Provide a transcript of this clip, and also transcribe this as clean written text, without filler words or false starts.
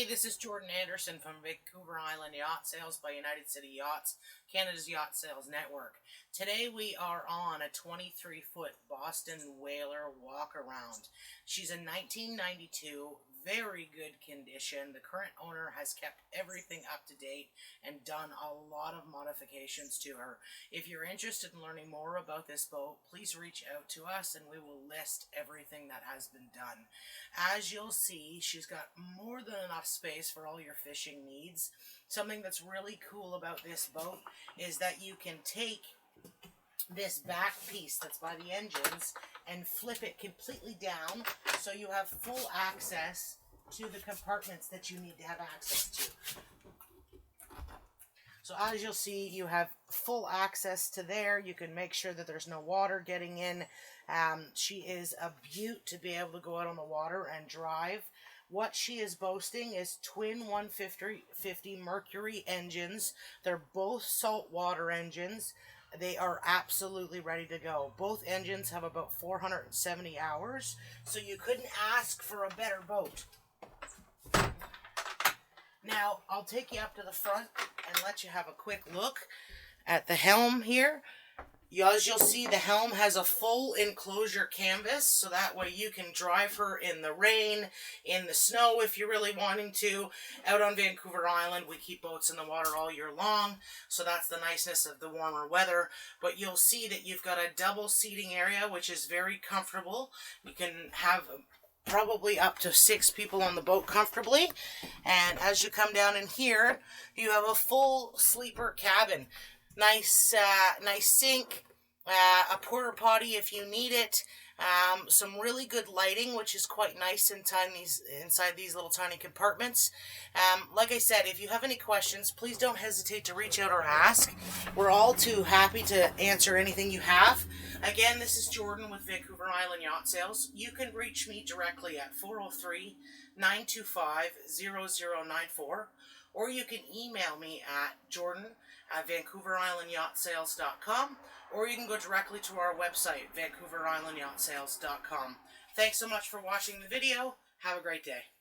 Hey, this is Jordan Anderson from Vancouver Island Yacht Sales by United City Yachts, Canada's yacht sales network. Today we are on a 23-foot Boston Whaler Walkaround. She's a 1992, very good condition. The current owner has kept everything up to date and done a lot of modifications to her. If you're interested in learning more about this boat, please reach out to us and we will list everything that has been done. As you'll see, she's got more than enough space for all your fishing needs. Something that's really cool about this boat is that you can take this back piece that's by the engines and flip it completely down so you have full access to the compartments that you need to have access to. So as you'll see, you have full access to there. You can make sure that there's no water getting in. She is a beaut to be able to go out on the water and drive. What she is boasting is twin 150 Mercury engines. They're both saltwater engines. They are absolutely ready to go. Both engines have about 470 hours, so you couldn't ask for a better boat. Now, I'll take you up to the front and let you have a quick look at the helm here. As you'll see, the helm has a full enclosure canvas, so that way you can drive her in the rain, in the snow if you're really wanting to. Out on Vancouver Island, we keep boats in the water all year long, so that's the niceness of the warmer weather. But you'll see that you've got a double seating area, which is very comfortable. You can have probably up to 6 people on the boat comfortably. And as you come down in here, you have a full sleeper cabin. Nice sink, a porta potty if you need it, some really good lighting, which is quite nice inside these little tiny compartments. Like I said, if you have any questions, please don't hesitate to reach out or ask. We're all too happy to answer anything you have. Again, this is Jordan with Vancouver Island Yacht Sales. You can reach me directly at 403-925-0094, or you can email me at jordan@vancouverislandyachtsales.com, or you can go directly to our website, vancouverislandyachtsales.com. Thanks so much for watching the video. Have a great day.